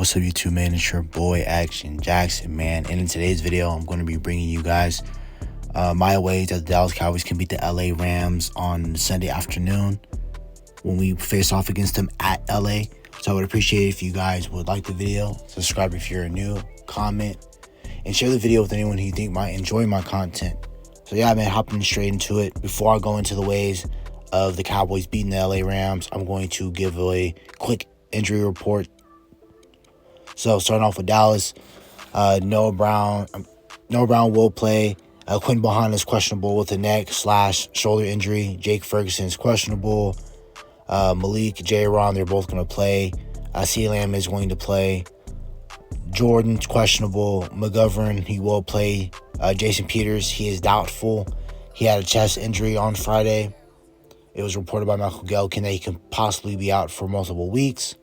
What's up YouTube, man? It's your boy Action Jackson, man. And in today's video, I'm going to be bringing you guys my ways that the Dallas Cowboys can beat the LA Rams on Sunday afternoon when we face off against them at LA. So I would appreciate it if you guys would like the video, subscribe if you're new, comment, and share the video with anyone who you think might enjoy my content. So yeah, man, hopping straight into it. Before I go into the ways of the Cowboys beating the LA Rams, I'm going to give a quick injury report. So starting off with Dallas, Noah Brown will play. Quinn Bohan is questionable with a neck/shoulder injury. Jake Ferguson is questionable. Malik, J-Ron, they're both going to play. C. Lamb is going to play. Jordan's questionable. McGovern, he will play. Jason Peters, he is doubtful. He had a chest injury on Friday. It was reported by Michael Gelkin that he can possibly be out for multiple weeks.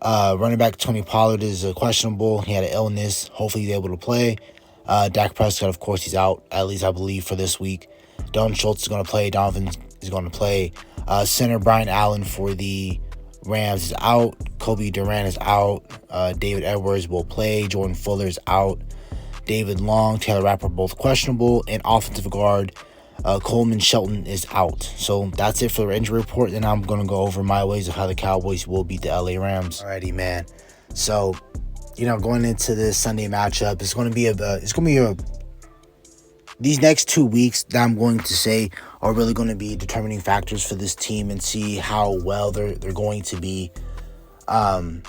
Running back Tony Pollard is questionable. He had an illness. Hopefully he's able to play. Dak Prescott, of course, he's out, at least I believe, for this week. Dalton Schultz is going to play. Donovan is going to play. Center Brian Allen for the Rams is out. Kobe Durant is out. David Edwards will play. Jordan Fuller is out. David Long, Taylor Rapp are both questionable. And offensive guard Coleman Shelton is out. So that's it for the injury report. Then I'm going to go over my ways of how the Cowboys will beat the LA Rams. Alrighty, man. So, going into this Sunday matchup, these next 2 weeks that I'm going to say are really going to be determining factors for this team and see how well they're going to be. I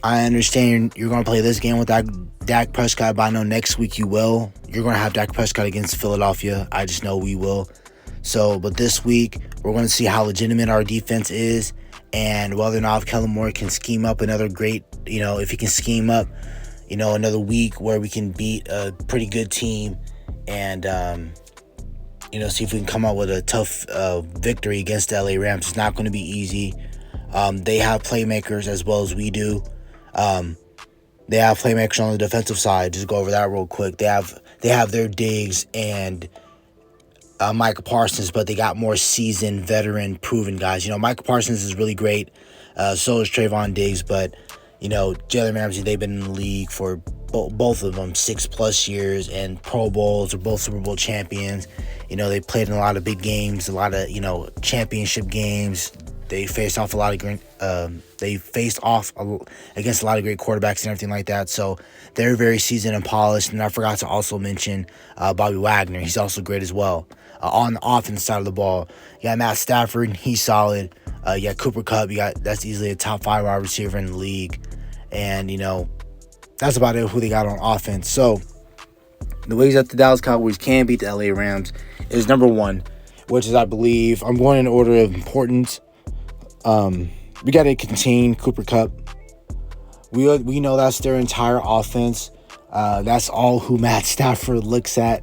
understand you're going to play this game with Dak Prescott, but I know next week you will. You're going to have Dak Prescott against Philadelphia. I just know we will. So, but this week, we're going to see how legitimate our defense is and whether or not Kellen Moore can scheme up another great, if he can scheme up, another week where we can beat a pretty good team and, see if we can come out with a tough victory against the LA Rams. It's not going to be easy. They have playmakers as well as we do. They have playmakers on the defensive side. Just go over that real quick. They have their Diggs and Micah Parsons, but they got more seasoned, veteran, proven guys. Micah Parsons is really great. So is Trayvon Diggs, but Jalen Ramsey, they've been in the league for both of them 6+ years and Pro Bowls. They're both Super Bowl champions. They played in a lot of big games, a lot of championship games. They faced off against a lot of great quarterbacks and everything like that. So they're very seasoned and polished. And I forgot to also mention Bobby Wagner. He's also great as well. On the offense side of the ball, you got Matt Stafford. He's solid. You got Cooper Kupp. That's easily a top 5 wide receiver in the league. And, that's about it who they got on offense. So the ways that the Dallas Cowboys can beat the LA Rams is number one, which is, I believe, I'm going in order of importance. We got to contain Cooper Kupp. We know that's their entire offense. That's all who Matt Stafford looks at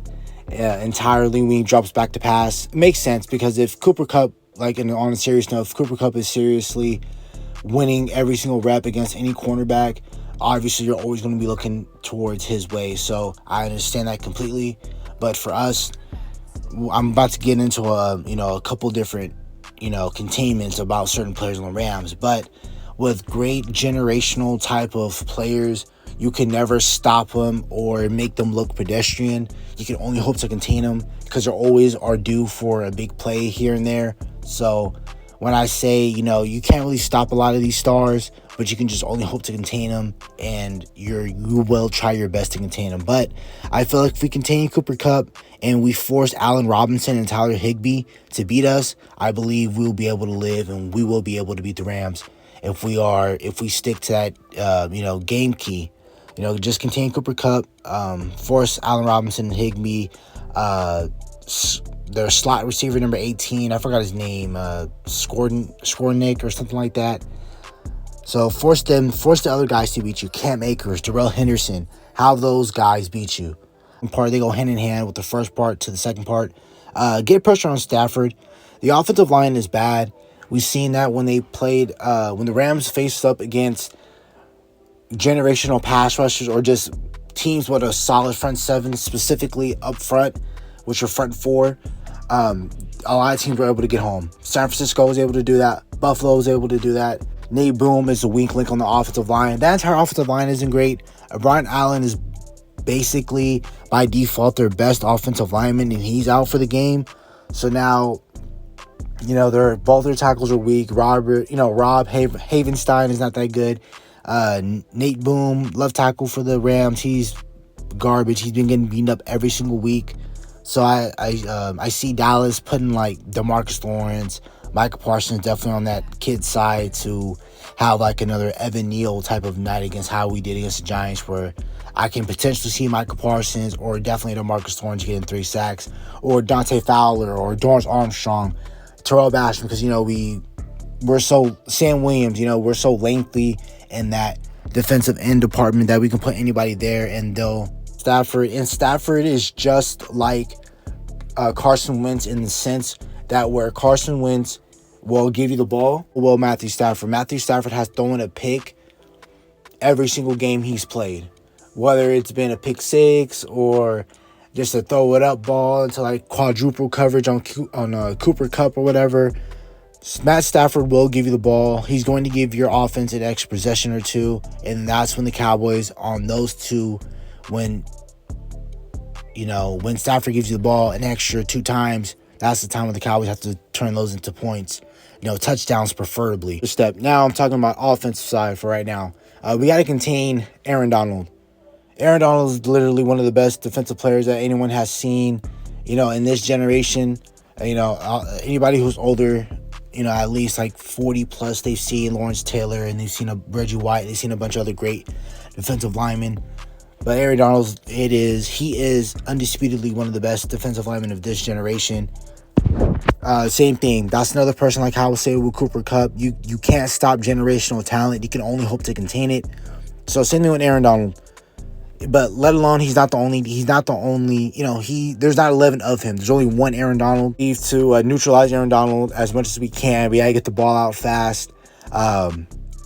entirely when he drops back to pass. It makes sense because if Cooper Kupp, on a serious note, if Cooper Kupp is seriously winning every single rep against any cornerback, obviously you're always going to be looking towards his way. So I understand that completely. But for us, I'm about to get into a couple different containments about certain players on the Rams, but with great generational type of players, you can never stop them or make them look pedestrian. You can only hope to contain them because they always are due for a big play here and there. So when I say, you can't really stop a lot of these stars, but you can just only hope to contain them, and you will try your best to contain them. But I feel like if we contain Cooper Kupp and we force Allen Robinson and Tyler Higbee to beat us, I believe we'll be able to live and we will be able to beat the Rams if we stick to that, game key. Just contain Cooper Kupp, force Allen Robinson and Higbee, their slot receiver number 18, I forgot his name, Skornick or something like that. So force the other guys to beat you. Cam Akers, Darrell Henderson, have those guys beat you. They go hand in hand with the first part to the second part. Get pressure on Stafford. The offensive line is bad. We've seen that when they played, when the Rams faced up against generational pass rushers or just teams with a solid front seven, specifically up front, which are front four. A lot of teams were able to get home. San Francisco was able to do that. Buffalo was able to do that. Nate Boom is a weak link on the offensive line. That entire offensive line isn't great. Brian Allen is basically, by default, their best offensive lineman, and he's out for the game. So now, both their tackles are weak. Rob Havenstein is not that good. Nate Boom, left tackle for the Rams, he's garbage. He's been getting beaten up every single week. So I see Dallas putting like DeMarcus Lawrence, Micah Parsons definitely on that kid side to have like another Evan Neal type of night against how we did against the Giants, where I can potentially see Micah Parsons or definitely DeMarcus Lawrence getting 3 sacks, or Dante Fowler or Dorrance Armstrong, Terrell Basham, because we're so Sam Williams, we're so lengthy in that defensive end department that we can put anybody there and they'll Stafford. And Stafford is just like Carson Wentz in the sense that where Carson Wentz will give you the ball, Matthew Stafford has thrown a pick every single game he's played, whether it's been a pick six or just a throw it up ball into like quadruple coverage on Cooper Kupp or whatever. Matt Stafford will give you the ball. He's going to give your offense an extra possession or two, and that's when the Cowboys on those two, when Stafford gives you the ball an extra 2 times, that's the time when the Cowboys have to turn those into points, touchdowns preferably. Now I'm talking about offensive side for right now. We got to contain Aaron Donald. Aaron Donald is literally one of the best defensive players that anyone has seen, in this generation. Anybody who's older, at least like 40 plus, they've seen Lawrence Taylor and they've seen a Reggie White. They've seen a bunch of other great defensive linemen. But Aaron Donald, he is undisputedly one of the best defensive linemen of this generation. Same thing. That's another person like how I would say with Cooper Kupp. You can't stop generational talent. You can only hope to contain it. So same thing with Aaron Donald. But let alone he's not the only, there's not 11 of him. There's only one Aaron Donald. We need to neutralize Aaron Donald as much as we can. We gotta get the ball out fast.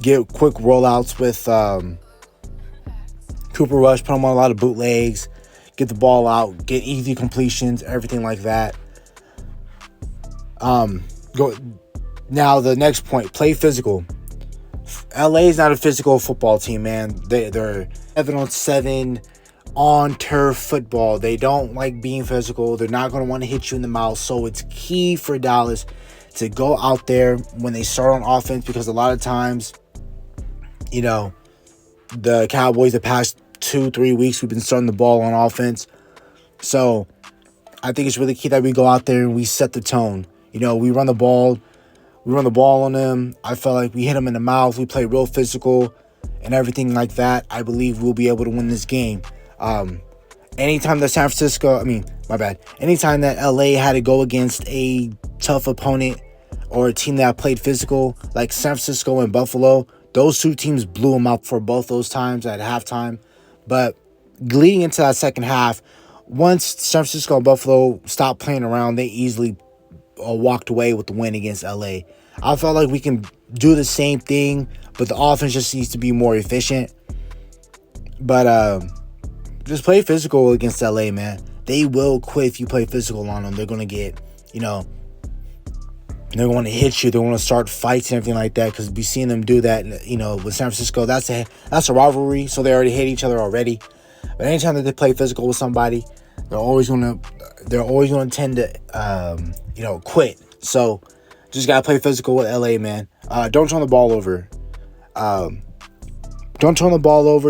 Get quick rollouts with Cooper Rush, put him on a lot of bootlegs, get the ball out, get easy completions, everything like that. Now the next point, play physical. LA is not a physical football team, man. They're 7-on-7 on turf football. They don't like being physical. They're not going to want to hit you in the mouth. So it's key for Dallas to go out there when they start on offense, because a lot of times, the Cowboys the past 2-3 weeks, we've been starting the ball on offense. So I think it's really key that we go out there and we set the tone. We run the ball. We run the ball on them. I felt like we hit them in the mouth. We play real physical and everything like that. I believe we'll be able to win this game. Anytime that anytime that LA had to go against a tough opponent or a team that played physical, like San Francisco and Buffalo, those two teams blew them up for both those times at halftime. But leading into that second half, once San Francisco and Buffalo stopped playing around, they easily walked away with the win against LA. I felt like we can do the same thing, but the offense just needs to be more efficient. But just play physical against LA, man. They will quit if you play physical on them. They're going to get, they're going to hit you. They're going to start fights and everything like that, because we've seen them do that, with San Francisco. That's a rivalry, so they already hate each other already. But anytime that they play physical with somebody, they're always going to tend to, quit. So just got to play physical with LA, man. Don't turn the ball over.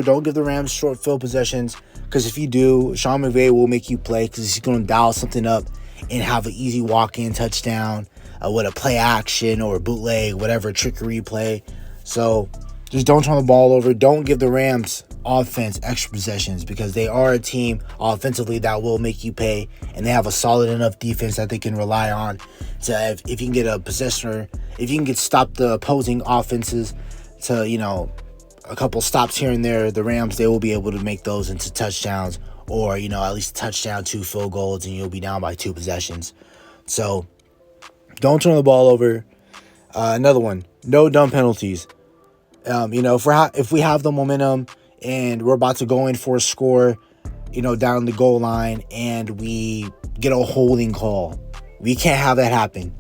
Don't give the Rams short field possessions, because if you do, Sean McVay will make you play, because he's going to dial something up and have an easy walk-in touchdown with a play action or a bootleg, whatever trickery play. So just don't turn the ball over. Don't give the Rams offense extra possessions, because they are a team offensively that will make you pay, and they have a solid enough defense that they can rely on. So if you can get a possession, if you can stop the opposing offenses to, a couple stops here and there, the Rams, they will be able to make those into touchdowns, or, at least a touchdown, 2 field goals, and you'll be down by 2 possessions. So don't turn the ball over. Another one, no dumb penalties. If we have the momentum and we're about to go in for a score, down the goal line, and we get a holding call, we can't have that happen.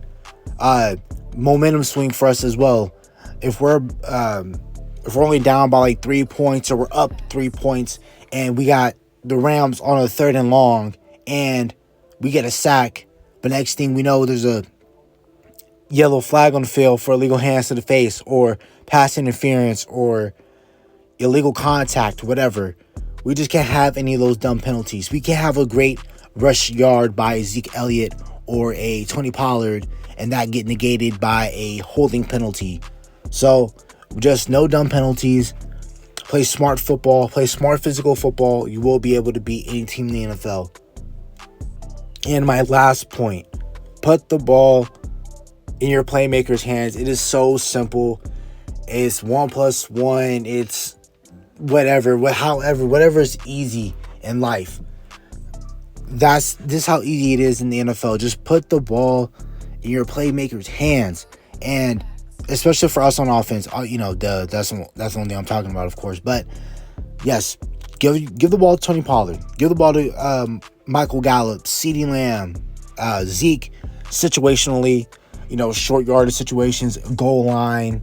Momentum swing for us as well. if we're only down by like 3 points, or we're up 3 points, and we got the Rams on a 3rd and long, and we get a sack, but next thing we know, there's a yellow flag on the field for illegal hands to the face, or pass interference, or illegal contact, whatever. We just can't have any of those dumb penalties. We can't have a great rush yard by Zeke Elliott or a Tony Pollard and that get negated by a holding penalty. So just no dumb penalties. Play smart football. Play smart physical football. You will be able to beat any team in the NFL. And my last point, put the ball in your playmakers' hands. It is so simple. It's 1 + 1. It's whatever is easy in life. This is how easy it is in the NFL. Just put the ball in your playmakers' hands, and especially for us on offense, that's the only thing I'm talking about, of course. But yes, give the ball to Tony Pollard, give the ball to Michael Gallup, CeeDee Lamb, Zeke, situationally, short yardage situations, goal line.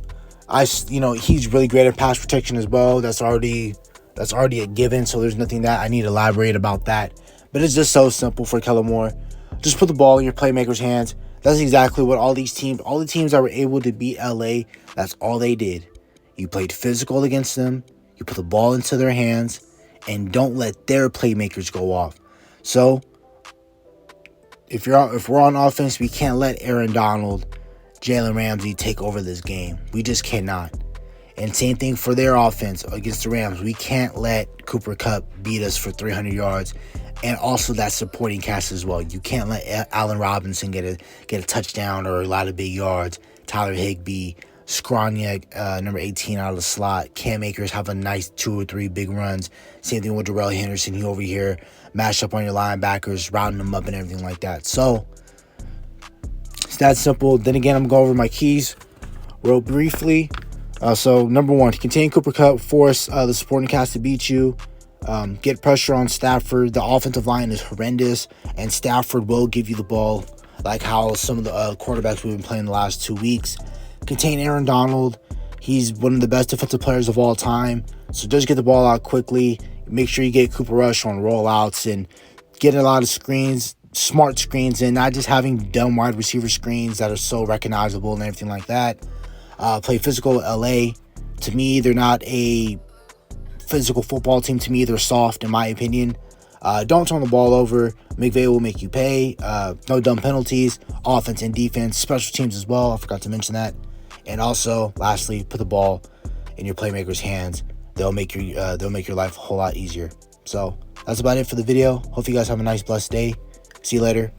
He's really great at pass protection as well. That's already a given, so there's nothing that I need to elaborate about that. But it's just so simple for Kellen Moore. Just put the ball in your playmakers' hands. That's exactly what all the teams that were able to beat LA, that's all they did. You played physical against them, you put the ball into their hands, and don't let their playmakers go off. So, if we're on offense, we can't let Aaron Donald, Jalen Ramsey take over this game. We just cannot. And same thing for their offense against the Rams. We can't let Cooper Kupp beat us for 300 yards. And also that supporting cast as well. You can't let Allen Robinson get a touchdown or a lot of big yards. Tyler Higbee, Skowronek, number 18 out of the slot. Cam Akers have a nice 2 or 3 big runs. Same thing with Darrell Henderson. He over here mash up on your linebackers, routing them up and everything like that. So it's that simple. Then again, I'm going to go over my keys real briefly. So number 1, contain Cooper Kupp, force the supporting cast to beat you. Get pressure on Stafford. The offensive line is horrendous, and Stafford will give you the ball like how some of the quarterbacks we've been playing the last 2 weeks. Contain Aaron Donald. He's one of the best defensive players of all time, so just get the ball out quickly. Make sure you get Cooper Rush on rollouts and get a lot of screens, smart screens, and not just having dumb wide receiver screens that are so recognizable and everything like that. Play physical LA. To me, they're not a physical football team. To me, they're soft, in my opinion. Don't turn the ball over. McVay will make you pay. No dumb penalties. Offense and defense. Special teams as well. I forgot to mention that. And also, lastly, put the ball in your playmakers' hands. They'll make your life a whole lot easier. So that's about it for the video. Hope you guys have a nice, blessed day. See you later.